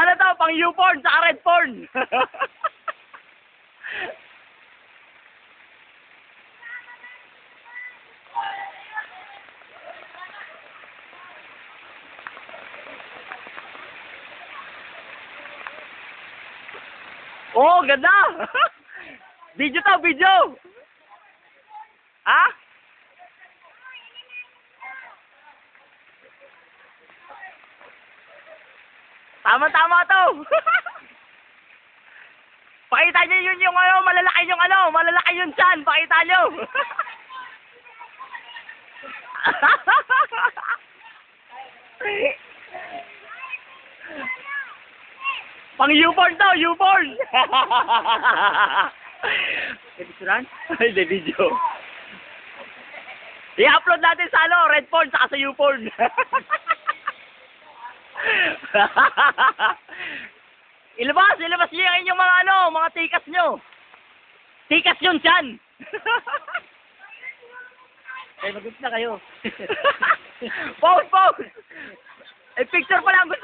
Ano to? Pang U-porn, saka red porn. Oh, ganda! Video to, video! Ha? Tama-tama to! Pakita nyo yun yung malalaki yung tiyan, pakita nyo! Pang U-porn to, U-porn! Picturean? Hindi, video. I-upload natin sa red porn, saka sa U-porn. Ilabas nyo yung inyong mga tikas nyo. Tikas yun dyan. Ay, mag-group na kayo. Pause! Eh, picture pa lang gusto